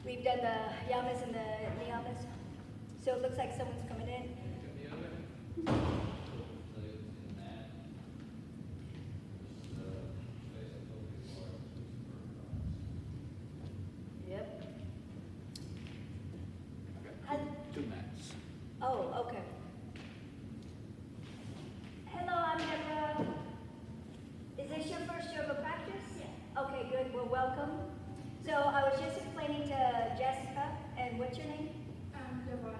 We've done the yamas and the niyamas. So it looks like someone's coming in. Yep. Two mats. Oh, okay. Hello, I'm Deborah. Is this your first yoga practice? Yeah. Okay, good. Well, welcome. So I was just explaining to Jessica, and what's your name? Giovanna.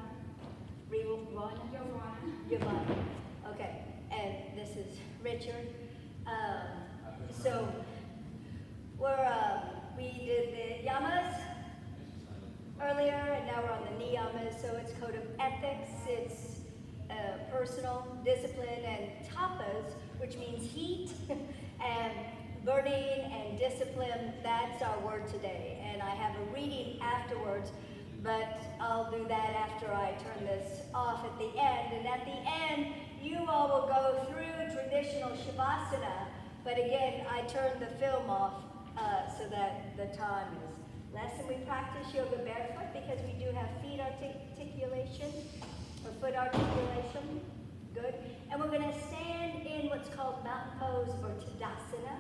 Giovanna? Giovanna. Okay. And this is Richard. So we did the yamas earlier, and now we're on the niyamas. So it's code of ethics, it's personal discipline, and tapas, which means heat, and burning and discipline. That's our word today. And I have a reading afterwards, but I'll do that after I turn this off at the end. And at the end, you all will go through traditional Shavasana, but again, I turned the film off so that the time is less. And we practice yoga barefoot because we do have feet articulation, or foot articulation. Good. And we're going to stand in what's called mountain pose or Tadasana.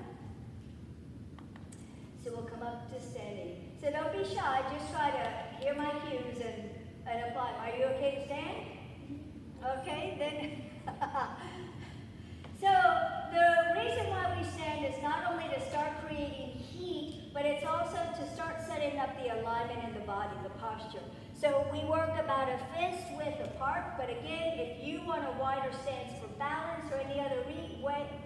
So we'll come up to standing. So don't be shy, just try to hear my cues and apply. Are you okay to stand? Okay, then. So the reason why we stand is not only to start creating heat, but it's also to start setting up the alignment in the body, the posture. So we work about a fist width apart, but again, if you want a wider stance for balance or any other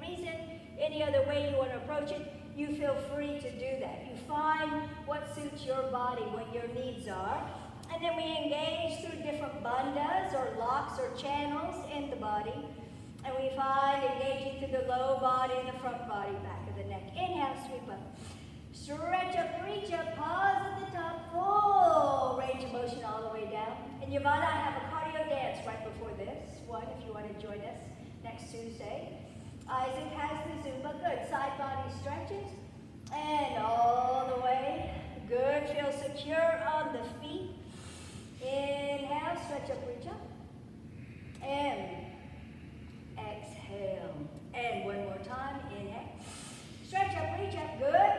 reason, any other way you want to approach it, you feel free to do that. You find what suits your body, what your needs are, and then we engage through different bandhas or locks or channels in the body, and we find engaging through the low body and the front body, back of the neck. Inhale, sweep up. Stretch up, reach up, pause at the top, full range of motion all the way down. And Yvonne, I have a cardio dance right before this one, if you want to join us next Tuesday. Isaac has the Zumba. Good. Side body stretches. And all the way. Good. Feel secure on the feet. Inhale. Stretch up, reach up. And exhale. And one more time. Inhale. Stretch up, reach up. Good.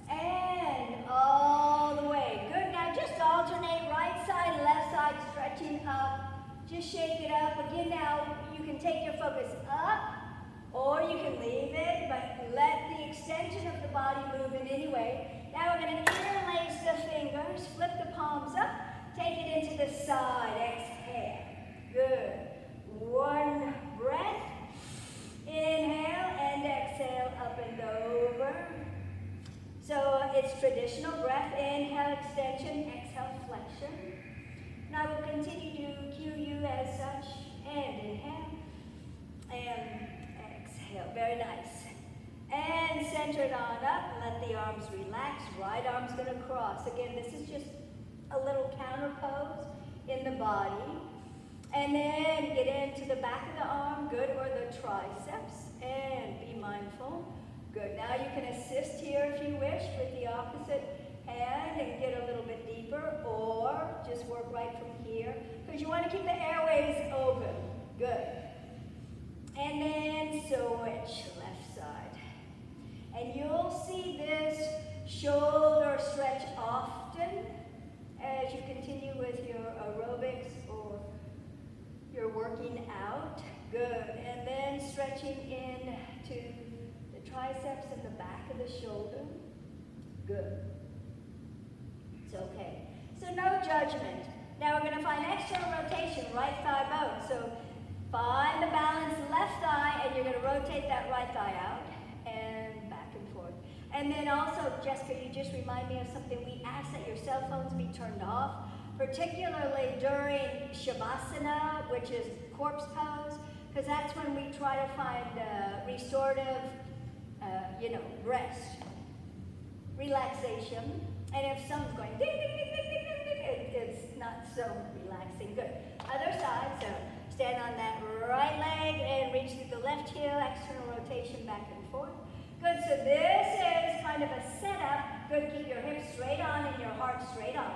And all the way. Good. Now just alternate right side, left side, stretching up. Just shake it up. Again, now you can take your focus up, or you can leave it, but let the extension of the body move in any way. Now we're going to interlace the fingers, flip the palms up, take it into the side, exhale. Good. One breath. Inhale and exhale, up and over. So it's traditional breath. Inhale, extension, exhale, flexion. And I will continue to cue you as such. And inhale. And exhale. Very nice. And center it on up. Let the arms relax. Right arm's going to cross. Again, this is just a little counter pose in the body. And then get into the back of the arm. Good. Or the triceps. And be mindful. Good. Now you can assist here if you wish with the opposite hand and get a little bit deeper, or just work right from here because you want to keep the airways open. Good. And then switch left side. And you'll see this shoulder stretch often as you continue with your aerobics or your working out. Good. And then stretching in to the triceps and the back of the shoulder. Good. It's okay. So no judgment. Now we're going to find external rotation, right thigh bone. So find the balance left thigh, and you're going to rotate that right thigh out and back and forth. And then also, Jessica, you just remind me of something. We ask that your cell phones be turned off, particularly during Shavasana, which is corpse pose, because that's when we try to find restorative, rest, relaxation. And if someone's going ding, ding, ding, ding, ding, ding, ding, it's not so relaxing. Good. Other side, so stand on that right leg and reach through the left heel, external rotation back and forth. Good, so this is kind of a setup. Good, keep your hips straight on and your heart straight on.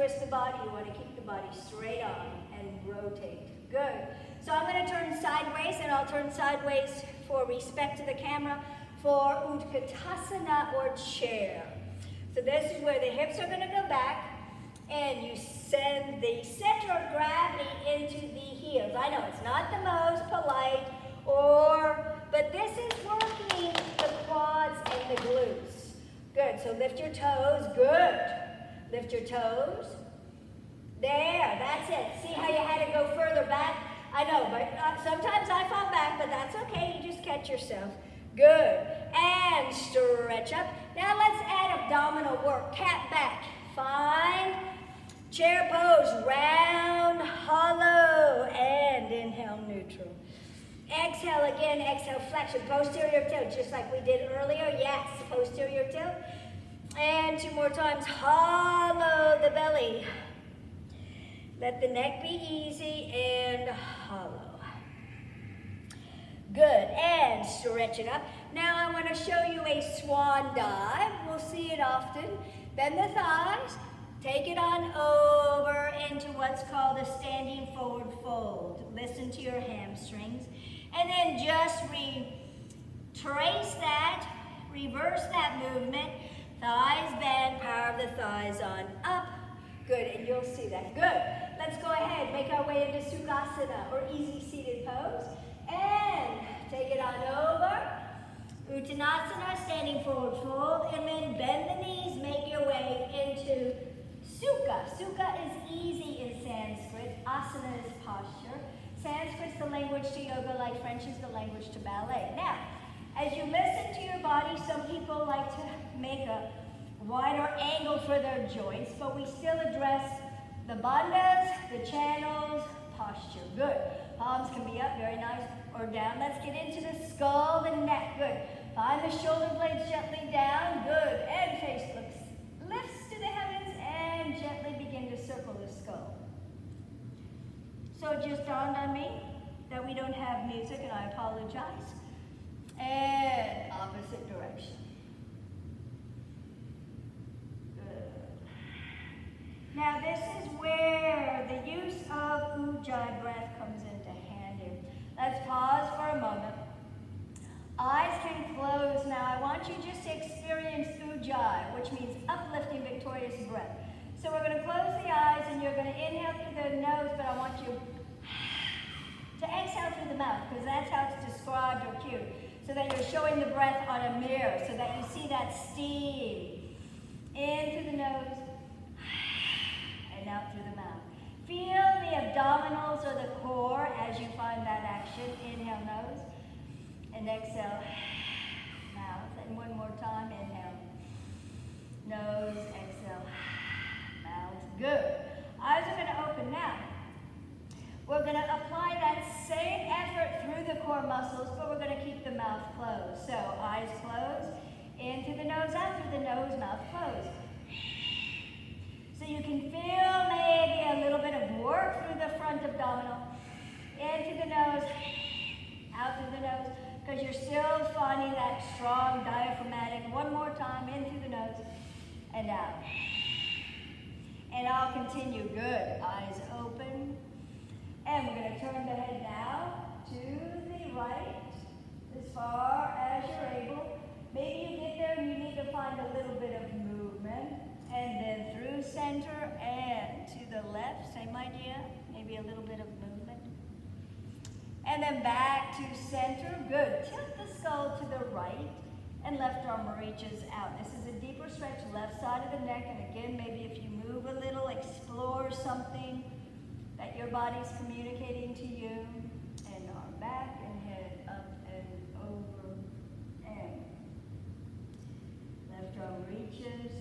twist the body. You want to keep the body straight on and rotate. Good. So I'm going to turn sideways, and I'll turn sideways for respect to the camera for Utkatasana or chair. So this is where the hips are going to go back, and you send the center of gravity into the heels. I know it's not the most polite, but this is working the quads and the glutes. Good, so lift your toes, good. Lift your toes. There, that's it. See how you had to go further back? I know, but sometimes I fall back, but that's okay. You just catch yourself. Good. And stretch up. Now let's add abdominal work. Cat back. Fine. Chair pose. Round, hollow, and inhale, neutral. Exhale again. Exhale, flexion. Posterior tilt, just like we did earlier. Yes, posterior tilt. And 2 more times. Hollow the belly. Let the neck be easy and hollow. Good, and stretch it up. Now I want to show you a swan dive. We'll see it often. Bend the thighs, take it on over into what's called a standing forward fold. Listen to your hamstrings. And then just retrace that, reverse that movement. Thighs bend, power of the thighs on up. Good, and you'll see that. Good. Let's go ahead, make our way into Sukhasana, or easy seated pose. And take it on over. Uttanasana, standing forward fold. And then bend the knees, make your way into Sukha. Sukha is easy in Sanskrit. Asana is posture. Sanskrit's the language to yoga, like French is the language to ballet. Now, as you listen to your body, some people like to make a wider angle for their joints, but we still address the bandhas, the channels, posture. Good. Palms can be up, very nice, or down. Let's get into the skull and neck. Good. Find the shoulder blades gently down. Good. And face lifts to the heavens and gently begin to circle the skull. So it just dawned on me that we don't have music, and I apologize. And opposite direction. Now this is where the use of Ujjayi breath comes into handy. Let's pause for a moment. Eyes can close now. I want you just to experience Ujjayi, which means uplifting, victorious breath. So we're going to close the eyes, and you're going to inhale through the nose, but I want you to exhale through the mouth, because that's how it's described or cued. So that you're showing the breath on a mirror, so that you see that steam. In through the nose, and out through the mouth. Feel the abdominals or the core as you find that action. Inhale, nose, and exhale, mouth. And one more time, inhale, nose, exhale, mouth. Good. Eyes are going to open now. We're going to apply that same effort through the core muscles, but we're going to keep the mouth closed. So eyes closed, in through the nose, out through the nose, mouth closed. So you can feel maybe a little bit of work through the front abdominal. In through the nose, out through the nose, because you're still finding that strong diaphragmatic. One more time, in through the nose and out. And I'll continue. Good. Eyes open. And we're going to turn the head now to the right as far as you're able. Maybe you get there and you need to find a little bit of movement. And then through center and to the left, same idea, maybe a little bit of movement. And then back to center, good. Tilt the skull to the right and left arm reaches out. This is a deeper stretch, left side of the neck. And again, maybe if you move a little, explore something that your body's communicating to you. And arm back and head up and over and left arm reaches.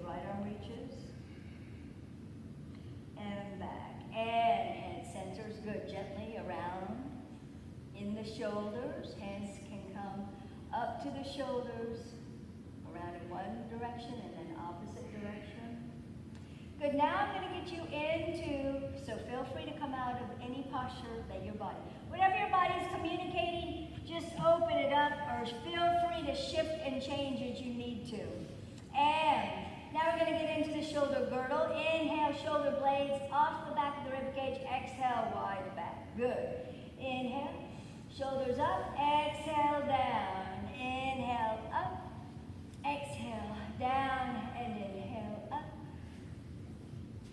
Right arm reaches, and back, and centers, good, gently around, in the shoulders, hands can come up to the shoulders, around in one direction, and then opposite direction. Good, now I'm going to get you into, so feel free to come out of any posture that your body, whatever your body's communicating, just open it up, or feel free to shift and change as you need to. And Now we're going to get into the shoulder girdle. Inhale, shoulder blades off the back of the rib cage. Exhale, wide back. Good. Inhale, shoulders up. Exhale, down. Inhale, up. Exhale, down. And inhale, up.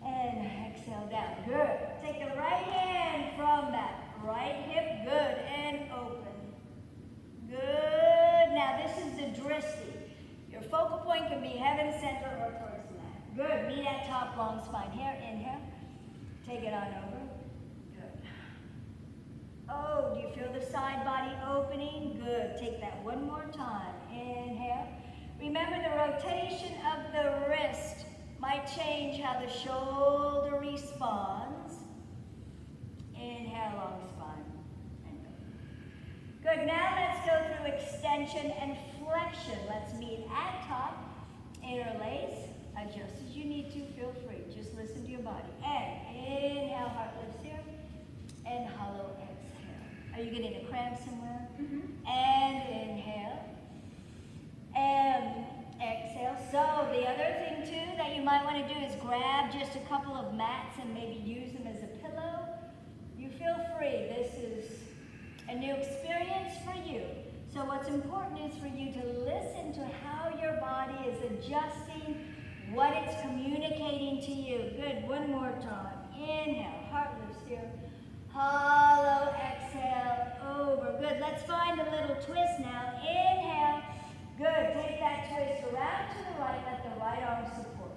And exhale, down. Good. Take the right hand from that right hip. Good. And open. Good. Now this is the drishti. Your focal point can be heaven center or towards the mat. Good. Meet at top, long spine here. Inhale. Take it on over. Good. Oh, do you feel the side body opening? Good. Take that one more time. Inhale. Remember the rotation of the wrist might change how the shoulder responds. Inhale, long spine. And go. Good. Now let's go through extension and flexion. Let's meet at top. Interlace. Adjust as you need to. Feel free. Just listen to your body. And inhale, heart lifts here. And hollow exhale. Are you getting a cramp somewhere? Mm-hmm. And inhale. And exhale. So the other thing too that you might want to do is grab just a couple of mats and maybe use them as a pillow. You feel free. This is a new experience for you. So what's important is for you to listen to how your body is adjusting, what it's communicating to you. Good. One more time. Inhale. Heart lifts here. Hollow. Exhale. Over. Good. Let's find a little twist now. Inhale. Good. Take that twist around to the right. Let the right arm support.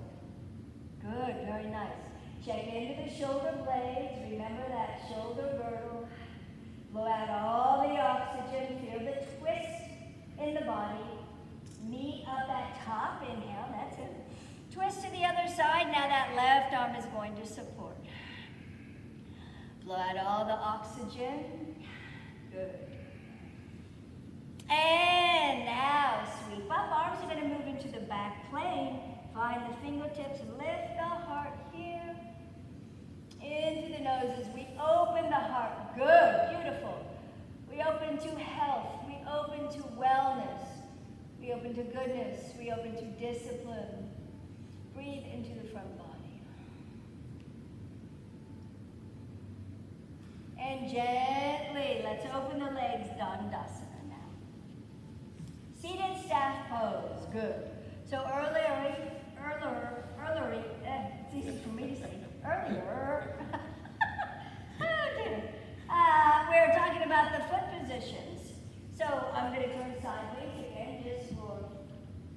Good. Very nice. Check into the shoulder blades. Remember that shoulder girdle. Blow out all the oxygen. Feel the twist in the body. Meet up at top. Inhale. That's it. Twist to the other side. Now that left arm is going to support. Blow out all the oxygen. Good. And now sweep up. Arms are going to move into the back plane. Find the fingertips. Lift the heart here. Into the noses. We open the heart. Good. Beautiful. We open to health. We open to wellness. We open to goodness. We open to discipline. Breathe into the front body. And gently, let's open the legs. Dandasana now. Seated staff pose. Good. So earlier, it's easy for me to say. Earlier, we were talking about the foot positions. So I'm going to turn sideways again, just for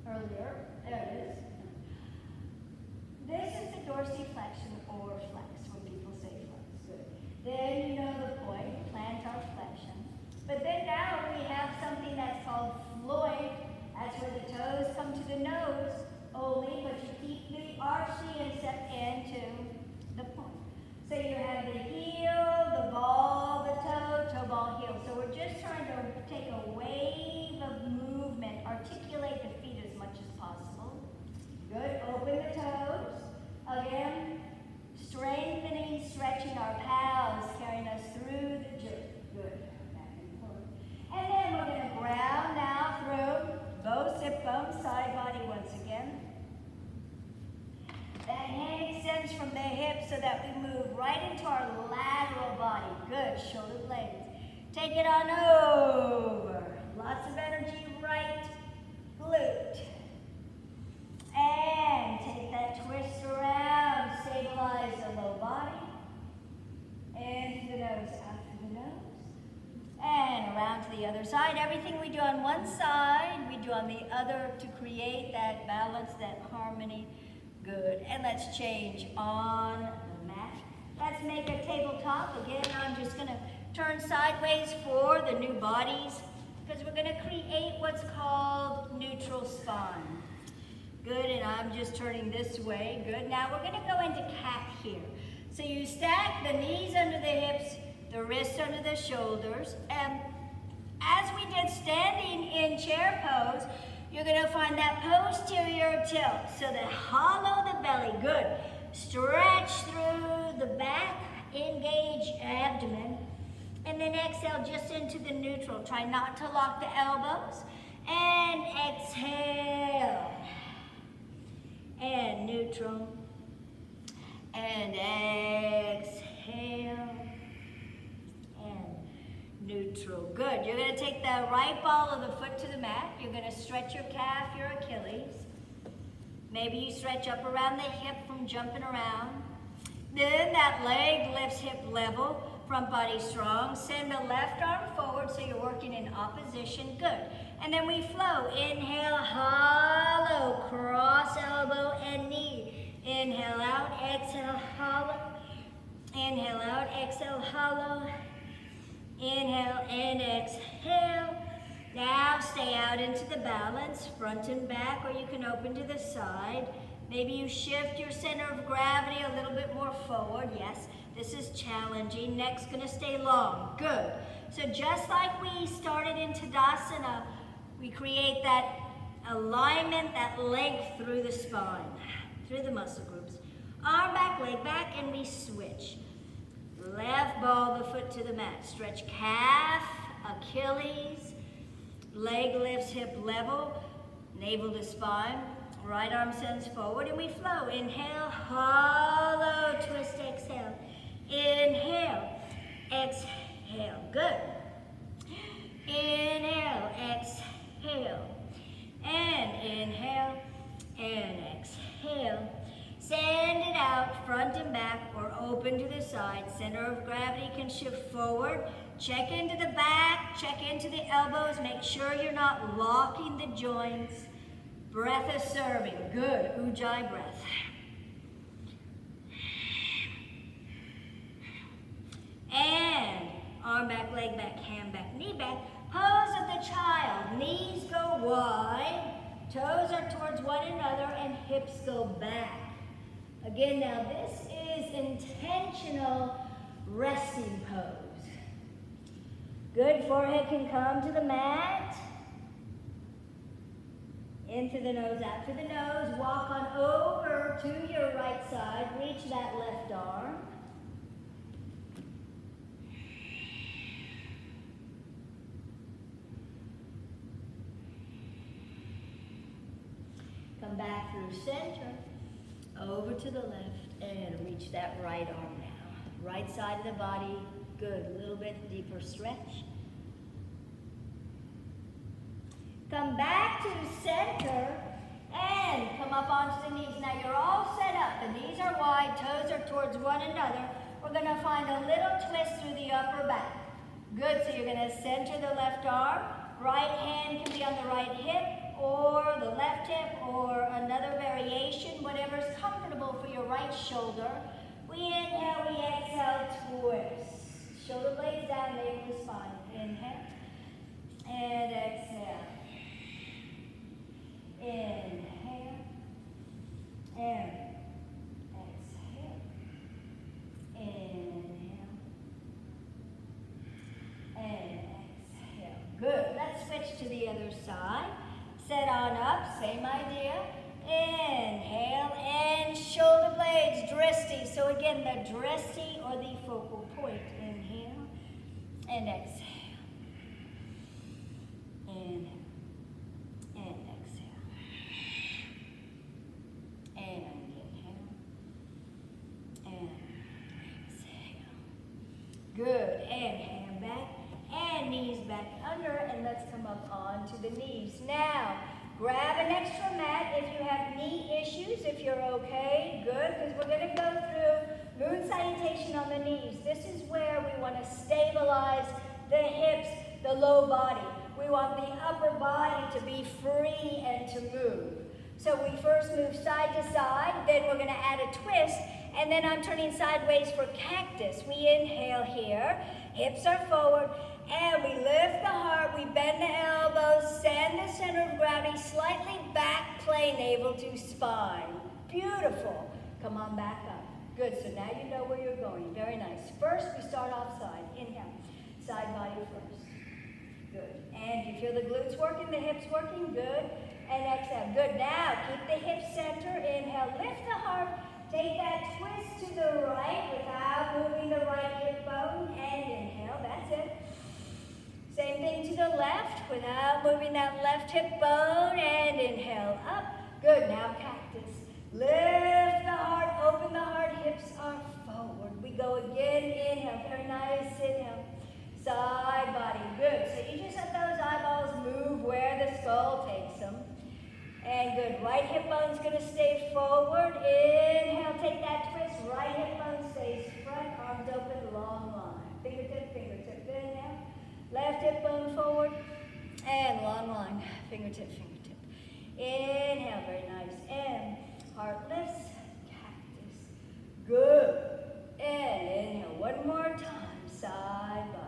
earlier. There it is. This is the dorsiflexion or flex, when people say flex. Good. Then you know the point, plantar flexion. But then now we have something that's called Floyd. That's where the toes come to the nose only, but you keep the arch the instep into the point. So you have the heel, the ball, the toe ball, heel. So we're just trying to take a wave of movement, articulate the feet as much as possible. Good. Open the toes. Again, strengthening, stretching our pals, carrying us through the journey. Good. Back and forth. And then we're going to ground now through both hip bones, side body once again. That hand extends from the hip so that we move right into our lateral body. Good. Shoulder blades. Take it on over. Lots of energy, right glute. And take that twist around. Stabilize the low body. In through the nose, out through the nose. And around to the other side. Everything we do on one side, we do on the other to create that balance, that harmony. Good. And let's change on the mat. Let's make a tabletop. Again, I'm just going to turn sideways for the new bodies because we're going to create what's called neutral spine. Good. And I'm just turning this way. Good. Now we're going to go into cat here. So you stack the knees under the hips, the wrists under the shoulders. And as we did standing in chair pose, you're going to find that posterior tilt. So that hollow the belly. Good. Stretch through the back. Engage abdomen. And then exhale just into the neutral. Try not to lock the elbows. And exhale. And neutral. And exhale. And neutral. Good. You're going to take the right ball of the foot to the mat. You're going to stretch your calf, your Achilles. Maybe you stretch up around the hip from jumping around. Then that leg lifts hip level, front body strong. Send the left arm forward so you're working in opposition. Good. And then we flow. Inhale, hollow, cross elbow and knee. Inhale out, exhale, hollow. Inhale out, exhale, hollow. Inhale and exhale. Now stay out into the balance, front and back, or you can open to the side. Maybe you shift your center of gravity a little bit more forward. Yes, this is challenging. Neck's gonna stay long. Good. So just like we started in Tadasana, we create that alignment, that length through the spine, through the muscle groups. Arm back, leg back, and we switch. Left ball the foot to the mat. Stretch calf, Achilles, leg lifts hip level, navel to spine. Right arm sends forward and we flow. Inhale, hollow, twist, exhale. Inhale, exhale. Good. Inhale, exhale. And inhale, and exhale. Send it out, front and back, or open to the side. Center of gravity can shift forward. Check into the back, check into the elbows. Make sure you're not locking the joints. Breath is serving. Good. Ujjayi breath. And arm back, leg back, hand back, knee back. Pose of the child. Knees go wide. Toes are towards one another and hips go back. Again, now this is intentional resting pose. Good. Forehead can come to the mat. Into the nose, out to the nose. Walk on over to your right side. Reach that left arm. Come back through center. Over to the left and reach that right arm now. Right side of the body. Good. A little bit deeper stretch. Come back to center and come up onto the knees. Now you're all set up. The knees are wide, toes are towards one another. We're going to find a little twist through the upper back. Good, so you're going to center the left arm. Right hand can be on the right hip or the left hip or another variation, whatever's comfortable for your right shoulder. We inhale, we exhale, twist. Shoulder blades down, navel to spine. Inhale and exhale. Inhale and exhale. Inhale and exhale. Good. Let's switch to the other side. Set on up, same idea. Inhale and shoulder blades, drishti. So again, the drishti or the focal point. Inhale and exhale. Inhale. And exhale. And inhale. And exhale. Good. And hand back. And knees back under. And let's come up onto the knees. Now, grab an extra mat if you have knee issues, if you're okay. Good. Because we're going to go through moon salutation on the knees. This is where we want to stabilize the hips, the low body. We want the upper body to be free and to move. So we first move side to side, then we're going to add a twist, and then I'm turning sideways for cactus. We inhale here, hips are forward, and we lift the heart, we bend the elbows, send the center of gravity slightly back, play navel to spine. Beautiful. Come on back up. Good, so now you know where you're going. Very nice. First, we start off side. Inhale, side body first. Good. And you feel the glutes working, the hips working? Good. And exhale. Good. Now, keep the hips center. Inhale, lift the heart. Take that twist to the right without moving the right hip bone. And inhale. That's it. Same thing to the left without moving that left hip bone. And inhale up. Good. Now, cactus. Lift We go again, inhale, very nice, inhale. Side body, good. So you just let those eyeballs move where the skull takes them. And good, right hip bone's gonna stay forward. Inhale, take that twist. Right hip bone stays front, arms open, long line. Fingertip, fingertip, inhale. Left hip bone forward, and long line, fingertip, fingertip. Inhale, very nice. And heartless, cactus. Good. And inhale, one more time, side body.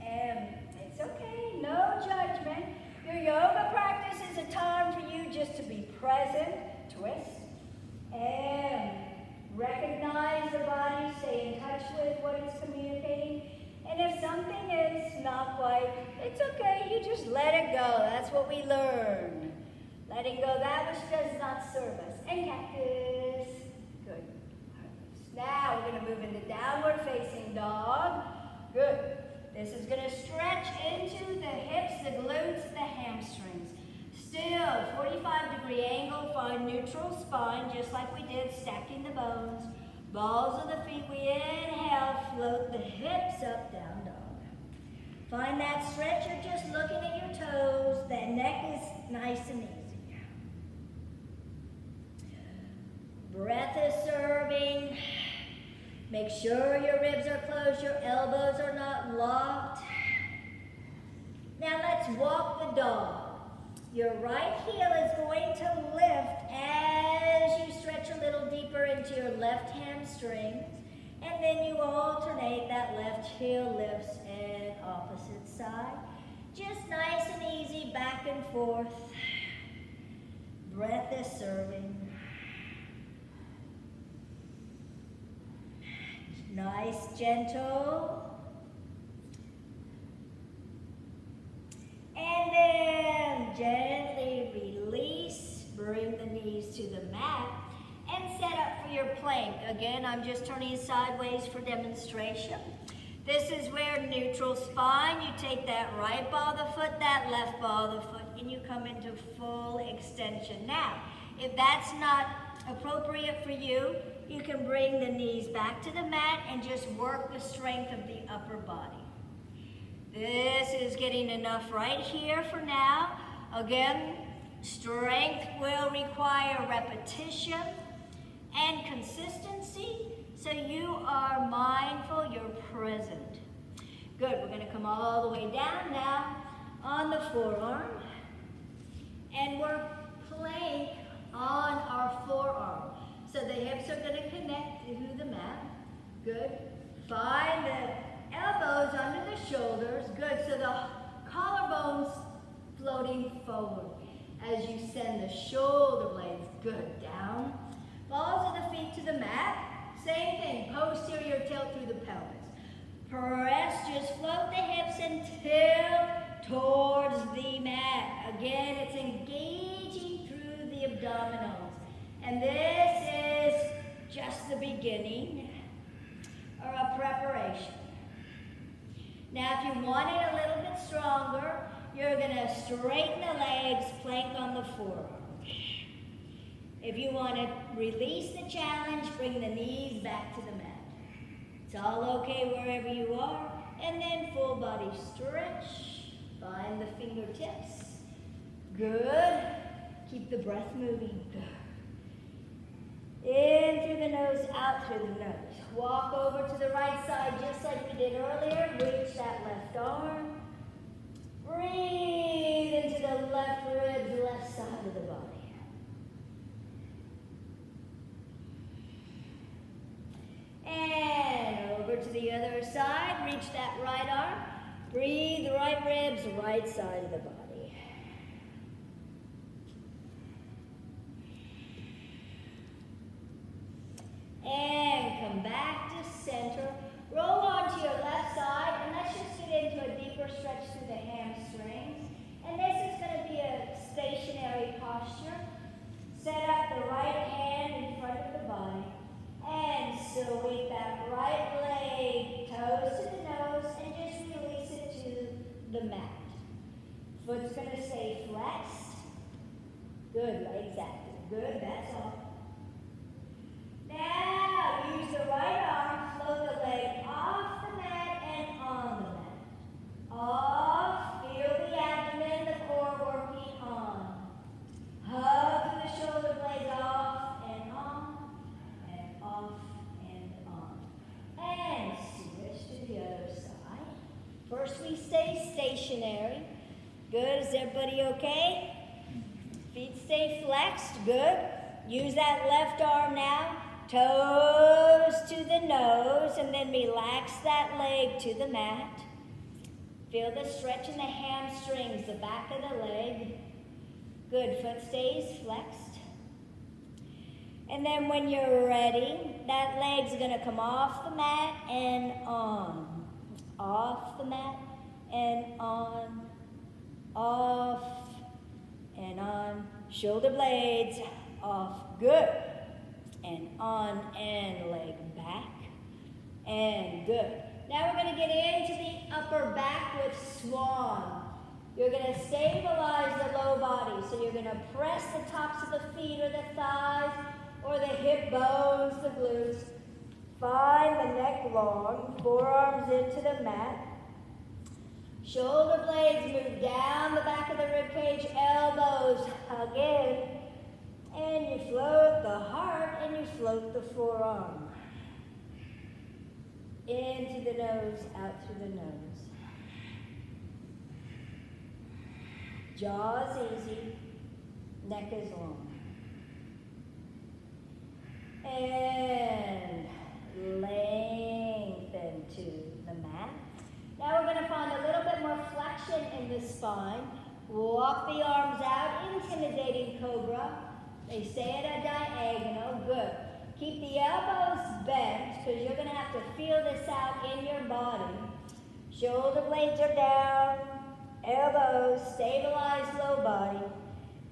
And it's okay, no judgment. Your yoga practice is a time for you just to be present, twist, and recognize the body, stay in touch with what it's communicating. And if something is not quite, it's okay, you just let it go. That's what we learn. Letting go that which does not serve us. And cactus. Good. Now we're going to move into downward facing dog. Good. This is going to stretch into the hips, the glutes, the hamstrings. Still, 45-degree angle, find neutral spine, just like we did, stacking the bones. Balls of the feet, we inhale, float the hips up, down dog. Find that stretch, you're just looking at your toes. That neck is nice and easy. Breath is serving. Make sure your ribs are closed, your elbows are not locked. Now let's walk the dog. Your right heel is going to lift as you stretch a little deeper into your left hamstring. And then you alternate, that left heel lifts and opposite side. Just nice and easy, back and forth. Breath is serving. Nice, gentle. And then gently release, bring the knees to the mat, and set up for your plank. Again, I'm just turning sideways for demonstration. This is where neutral spine, you take that right ball of the foot, that left ball of the foot, and you come into full extension. Now, if that's not appropriate for you, you can bring the knees back to the mat and just work the strength of the upper body. This is getting enough right here for now. Again, strength will require repetition and consistency, so you are mindful, you're present. Good, we're gonna come all the way down now on the forearm, and we're plank on our forearm. So the hips are gonna connect to the mat. Good. Find the elbows under the shoulders. Good, so the collarbones floating forward as you send the shoulder blades, good, down. Balls of the feet to the mat. Same thing, posterior tilt through the pelvis. Press, just float the hips and tilt towards the mat. Again, it's engaging through the abdominals. And this is just the beginning or a preparation. Now, if you want it a little bit stronger, you're going to straighten the legs, plank on the forearm. If you want to release the challenge, bring the knees back to the mat. It's all okay wherever you are. And then full body stretch. Find the fingertips. Good. Keep the breath moving. Good. In through the nose, out through the nose. Walk over to the right side just like we did earlier. Reach that left arm. Breathe into the left ribs, left side of the body. And over to the other side. Reach that right arm. Breathe, right ribs, right side of the body. And come back to center. Roll onto your left side, and let's just get into a deeper stretch through the hamstrings. And this is going to be a stationary posture. Set up the right hand in front of the body. And sweep that right leg, toes to the nose, and just release it to the mat. Foot's going to stay flexed. Good, legs active. Good, that's all. Now, use the stationary. Good, is everybody okay? Feet stay flexed, good. Use that left arm now. Toes to the nose, and then relax that leg to the mat. Feel the stretch in the hamstrings, the back of the leg. Good, foot stays flexed. And then when you're ready, that leg's gonna come off the mat and on. Off the mat and on. Off and on. Shoulder blades off, good. And on and leg back. And good. Now we're gonna get into the upper back with swan. You're gonna stabilize the low body. So you're gonna press the tops of the feet or the thighs or the hip bones, the glutes. Find the neck long, forearms into the mat. Shoulder blades move down the back of the rib cage, elbows hug in. And you float the heart and you float the forearm. Into the nose, out through the nose. Jaws easy, neck is long. And lengthen to the mat. Now we're going to find a little bit more flexion in the spine. Walk the arms out, intimidating cobra. They stay at a diagonal, good. Keep the elbows bent, because you're going to have to feel this out in your body. Shoulder blades are down, elbows, stabilize low body.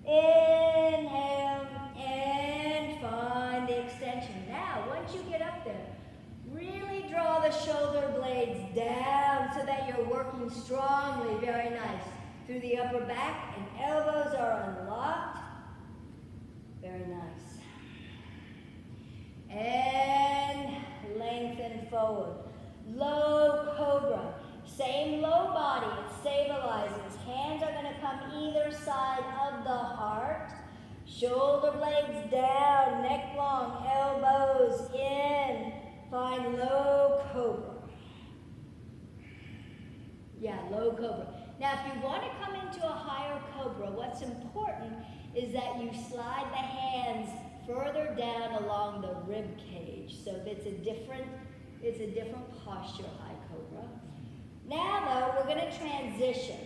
Inhale, and find the extension. Now, once you get up there, really draw the shoulder blades down so that you're working strongly, very nice. Through the upper back, and elbows are unlocked. Very nice. And lengthen forward. Low cobra. Same low body, it stabilizes. Hands are going to come either side of the heart. Shoulder blades down, neck long, elbows in. Find low cobra. Yeah, low cobra. Now, if you want to come into a higher cobra, what's important is that you slide the hands further down along the rib cage. So it's a different posture, high cobra. Now, though, we're going to transition.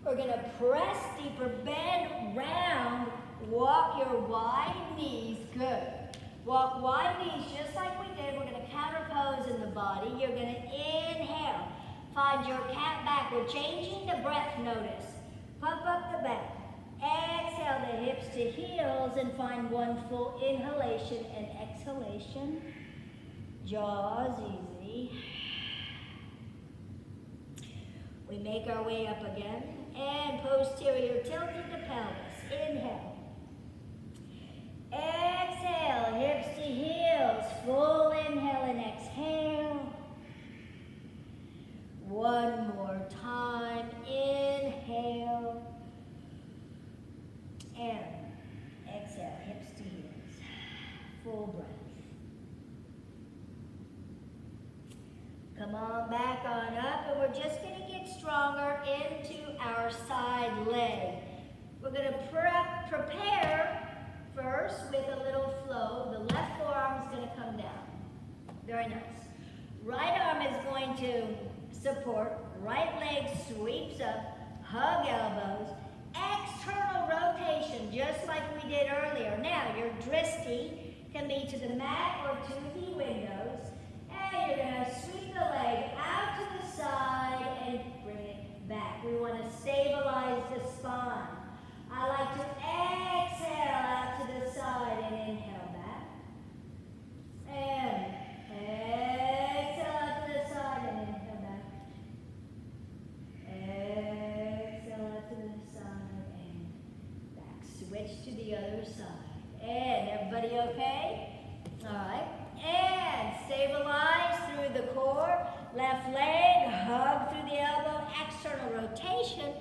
We're going to press deeper, bend round, walk your wide knees, good. Walk wide knees just like we did. We're going to counterpose in the body. You're going to inhale. Find your cat back. We're changing the breath, notice. Pump up the back. Exhale the hips to heels and find one full inhalation and exhalation. Jaws easy. We make our way up again. And posterior tilted to pelvis. Inhale. Exhale, hips to heels. Full inhale and exhale. One more time. Inhale. And exhale, hips to heels. Full breath. Come on back on up, and we're just going to get stronger into our side leg. We're going to prepare first with a little flow. The left forearm is going to come down. Very nice. Right arm is going to support. Right leg sweeps up. Hug elbows. External rotation, just like we did earlier. Now, your drishti can be to the mat or to the windows. And you're going to sweep the leg out to the side and bring it back. We want to stabilize the spine. I like to exhale out to the side and inhale back. And exhale out to the side and inhale back. Exhale out to the side and back. Switch to the other side. And everybody okay? All right. And stabilize through the core. Left leg, hug through the elbow, external rotation.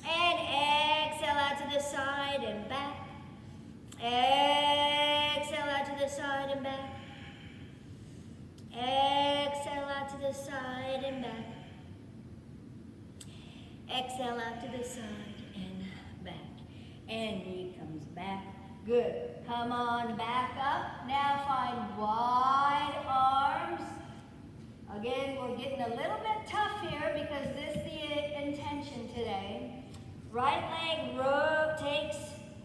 And exhale out to the side and back. Exhale out to the side and back. Exhale out to the side and back. and knee comes back. Good. Come on back up. Now find wide arms. Again, we're getting a little bit tough here because this is the intention today. Right leg takes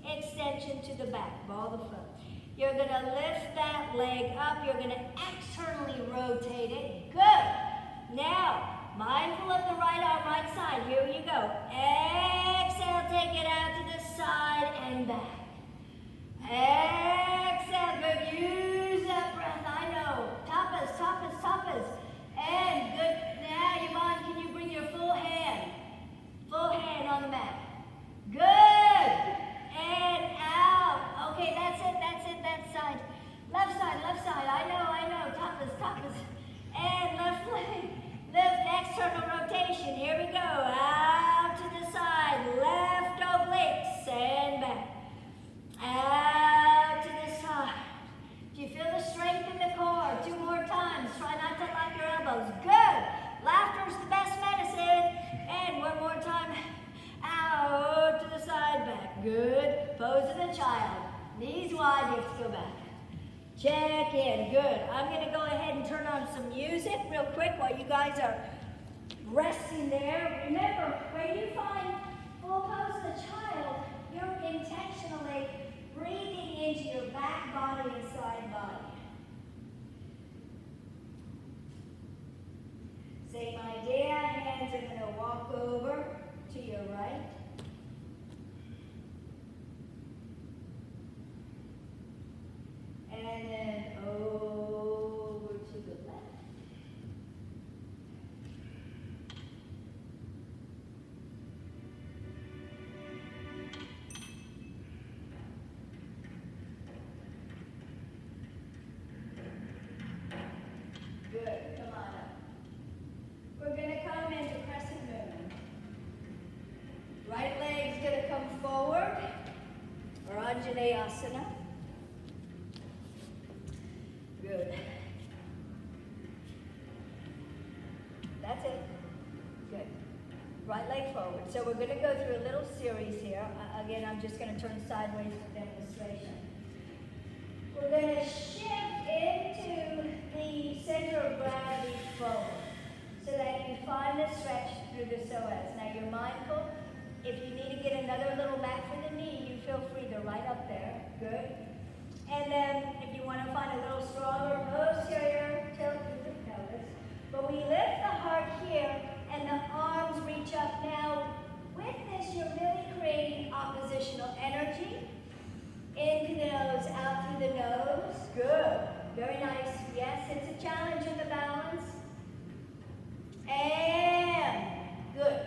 extension to the back, ball the foot. You're going to lift that leg up. You're going to externally rotate it. Good. Now, mindful of the right arm, right side. Here you go. Exhale, take it out to the side and back. Exhale, good. Use that breath. I know. Tapas, tapas, tapas. And good. Now, Yvonne, can you bring your full hand on the mat? Good. And out. Okay, that's it, that side. Left side. I know. Tapas, tapas. And left leg. Lift, external rotation. Here we go. Out to the side. Left obliques and back. Out to the side. Do you feel the strength in the core? 2 more times. Try not to lock your elbows. Good. Laughter's the best medicine. And 1 more time. Out to the side, back. Good. Pose of the child. Knees wide, you have to go back. Check in. Good. I'm going to go ahead and turn on some music real quick while you guys are resting there. Remember, when you find full pose of the child, you're intentionally breathing into your back body and side body. Same idea. Hands are going to walk over to your right. And then over to the left. Good. Come on up. We're going to come into crescent moon. Right leg's going to come forward, or Anjaneyasana. Good. That's it. Good. Right leg forward. So we're going to go through a little series here. Again, I'm just going to turn sideways for demonstration. We're going to shift into the center of gravity forward so that you find the stretch through the psoas. Now you're mindful. If you need to get another little mat for the knee, you feel free. They're right up there. Good. And then if you want to find a little stronger posterior tilt through the pelvis. But we lift the heart here and the arms reach up. Now with this, you're really creating oppositional energy. Into the nose, out through the nose. Good. Very nice. Yes, it's a challenge in the balance. And good.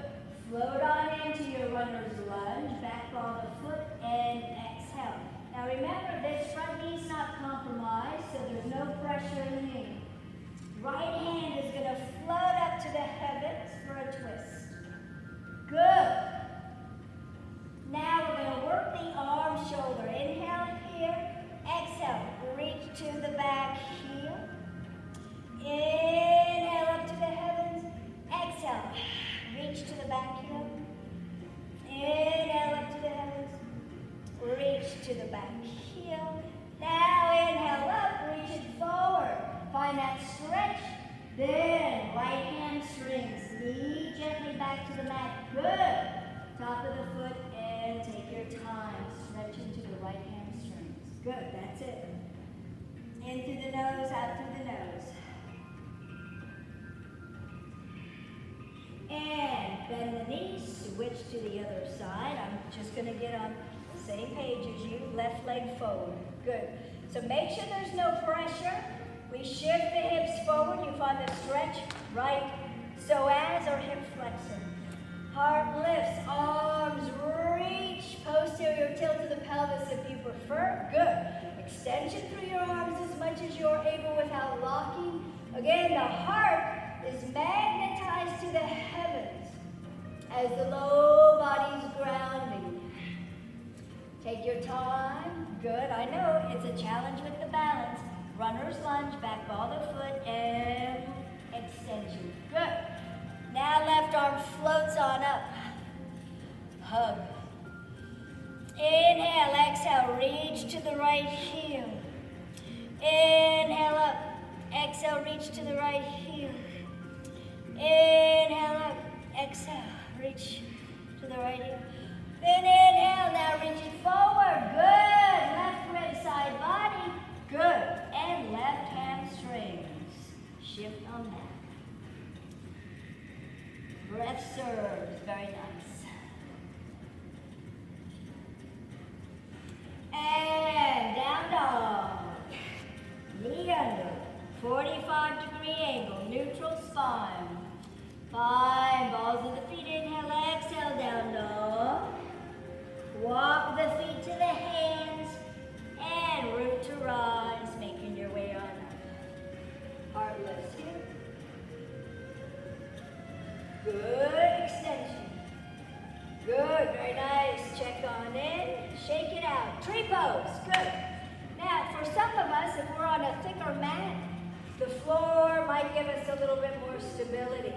Float on into your runner's lunge. Back on the foot and exhale. Now remember, this front knee's not compromised, so there's no pressure in the knee. Right hand is going to float up to the heavens for a twist. Good. Now we're going to work the arm, shoulder. Inhale here. Exhale. Reach to the back heel. Inhale up to the heavens. Exhale. Reach to the back heel. Inhale up to the heavens. Reach to the back heel. Now inhale up. Reach it forward. Find that stretch. Then right hamstrings. Knee gently back to the mat. Good. Top of the foot. And take your time, stretch into the right hamstrings. Good, that's it. In through the nose, out through the nose. And bend the knees, switch to the other side. I'm just going to get on the same page as you, left leg forward. Good. So make sure there's no pressure. We shift the hips forward. You find the stretch, right psoas or hip flexor. Heart lifts, arms reach, posterior tilt to the pelvis if you prefer. Good. Extension through your arms as much as you're able without locking. Again, the heart is magnetized to the heavens as the low body's grounding. Take your time. Good. I know it's a challenge with the balance. Runner's lunge, back ball the foot, and extension. Good. Now left arm floats on up. Hug. reach to the right heel. Inhale up. Exhale, reach to the right heel. Inhale up. Exhale, reach to the right heel. Then inhale, now reach it forward. Good. Left rib side body. Good. And left hamstrings. Shift on that. Breath serves. Very nice. And down dog. Knee under. 45-degree angle. Neutral spine. Fine. Balls of the feet. Inhale. Exhale. Down dog. Walk the feet to the hands. And root to rise. Making your way on up. Heart lifts here. Good extension. Good, very nice. Check on in, shake it out. Tree pose, good. Now, for some of us, if we're on a thicker mat, the floor might give us a little bit more stability.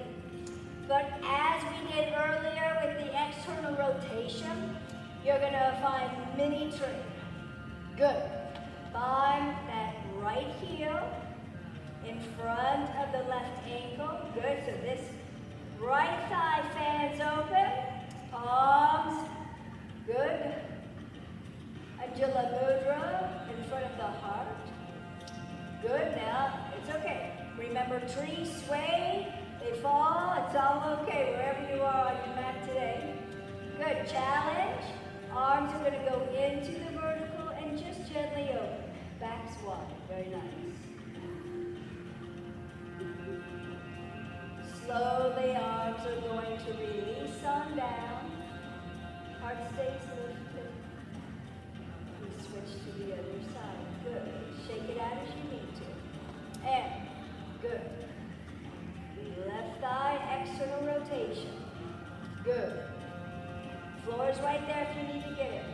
But as we did earlier with the external rotation, you're gonna find mini tree. Good. Find that right heel in front of the left ankle. Good, so this right thigh fans open, palms, good. Anjula Mudra in front of the heart. Good, now it's okay. Remember, trees sway, they fall, it's all okay wherever you are on your mat today. Good, challenge. Arms are gonna go into the vertical and just gently open. Backs wide, very nice. Slowly, arms are going to release on down. Heart stays lifted. We switch to the other side. Good. Shake it out as you need to. And good. Left thigh, external rotation. Good. Floor is right there if you need to get it.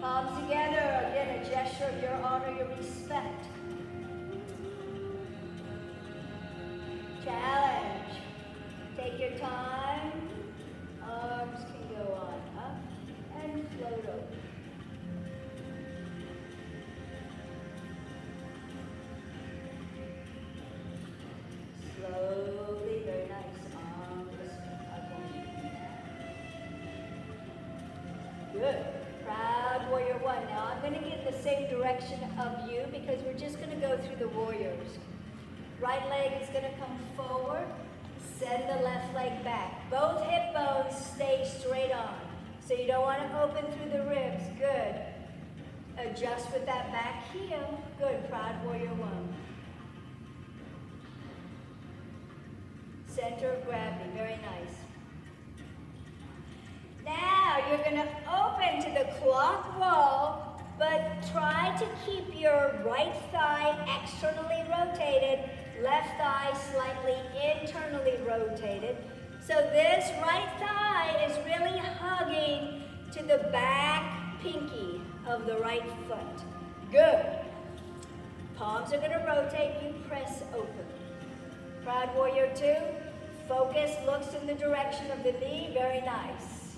Palms together. Again, a gesture of your honor, your respect. Challenge. Take your time. Arms can go on up and float over. Slowly, very nice. Arms up on. Good. Proud warrior one. Now I'm going to get the same direction of you because we're just going to go through the warriors. Right leg is going to come forward. Send the left leg back. Both hip bones stay straight on. So you don't want to open through the ribs. Good. Adjust with that back heel. Good. Proud warrior one. Center of gravity. Very nice. Now you're going to open to the clock wall, but try to keep your right thigh externally rotated, left thigh slightly internally rotated. So this right thigh is really hugging to the back pinky of the right foot. Good. Palms are going to rotate, you press open. Proud warrior two. Focus looks in the direction of the knee, very nice.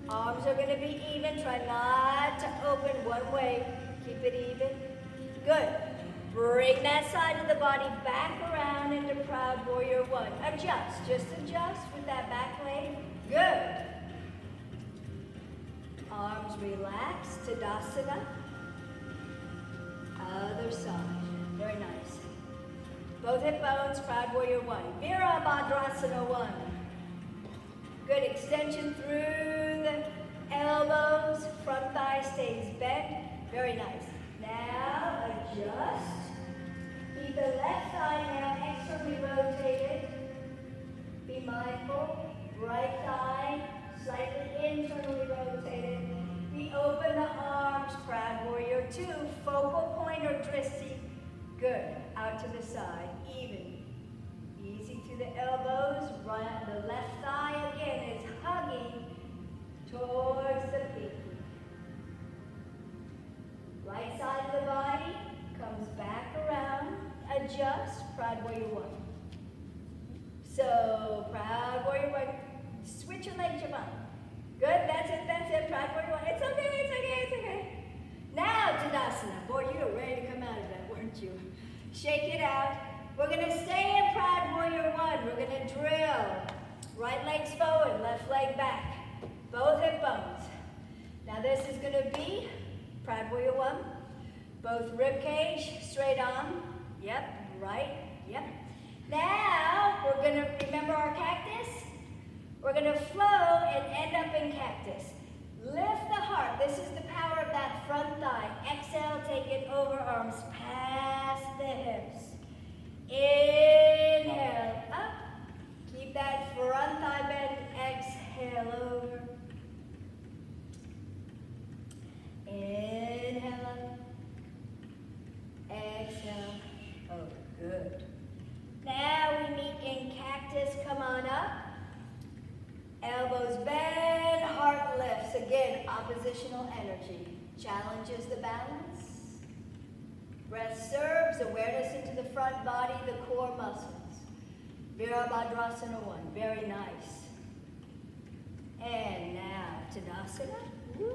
Arms are going to be even. Try not to open one way. Keep it even. Good. Bring that side of the body back around into Proud Warrior one. Adjust. Just adjust with that back leg. Good. Arms relax. Tadasana. Other side. Very nice. Both hip bones. Proud Warrior one. Virabhadrasana one. Good extension through the elbows, front thigh stays bent. Very nice. Now adjust. Keep the left thigh now externally rotated. Be mindful. Right thigh slightly internally rotated. We open the arms, Proud Warrior two. Focal point or drishti. Good. Out to the side. Even. Easy through the elbows. Run the left thigh again is hugging towards the pinky. Right side of the body comes back around. Adjust. Proud Warrior one. So Proud Warrior one. Switch your legs, Javon. Good. That's it. That's it. Proud Warrior one. It's okay. It's okay. It's Proud warrior one. Both rib cage, straight on. Yep, right, yep. Now, we're gonna, remember our cactus? We're gonna flow and end up in cactus. Lift the heart. This is the power of that front thigh. Exhale, take it over, arms past the hips. Inhale, up. Keep that front thigh bend. Exhale, over. Inhale, up. Exhale, over. Good. Now we meet in cactus. Come on up. Elbows bend, heart lifts. Again, oppositional energy. Challenges the balance. Breath serves awareness into the front body, the core muscles. Virabhadrasana 1. Very nice. And now, Tadasana. Woo.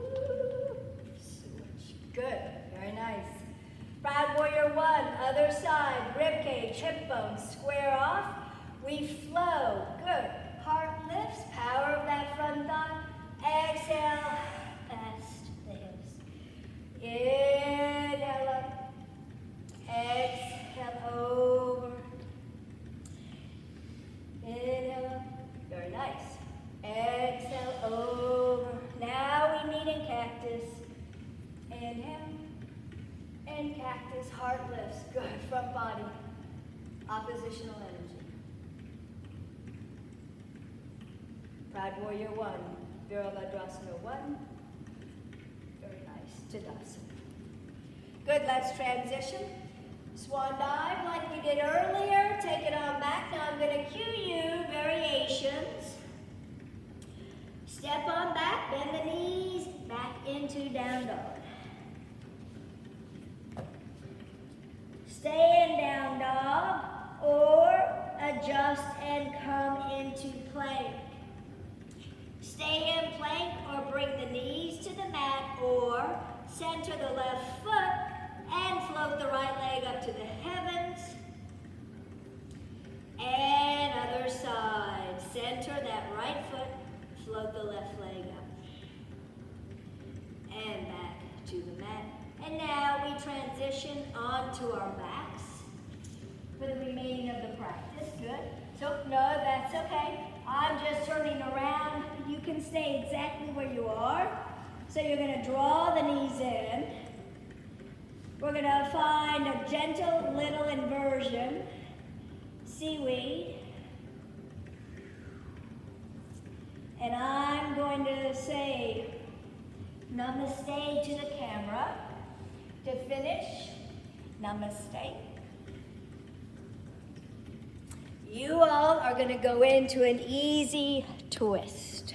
Switch. Good. Very nice. Proud warrior 1. Other side. Rib cage, hip bones. Square off. We flow. Good. Heart lifts, power of that front thigh. Exhale, past the hips. Inhale up. Exhale over. Inhale up. Very nice. Exhale over. Now we meet in cactus. Inhale. And cactus, heart lifts. Good. Front body. Oppositional energy. Proud warrior 1, Virabhadrasana 1. Very nice, Tadasana. Good, let's transition. Swan dive like we did earlier. Take it on back. Now I'm going to cue you variations. Step on back, bend the knees, back into down dog. Stay in down dog or adjust and come into plank. Stay in plank or bring the knees to the mat or center the left foot and float the right leg up to the heavens. And other side. Center that right foot, float the left leg up. And back to the mat. And now we transition onto our backs for the remaining of the practice. Good. So, no, that's okay. I'm just turning around. You can stay exactly where you are. So you're going to draw the knees in. We're going to find a gentle little inversion. Seaweed. And I'm going to say namaste to the camera. To finish, namaste. You all are going to go into an easy twist.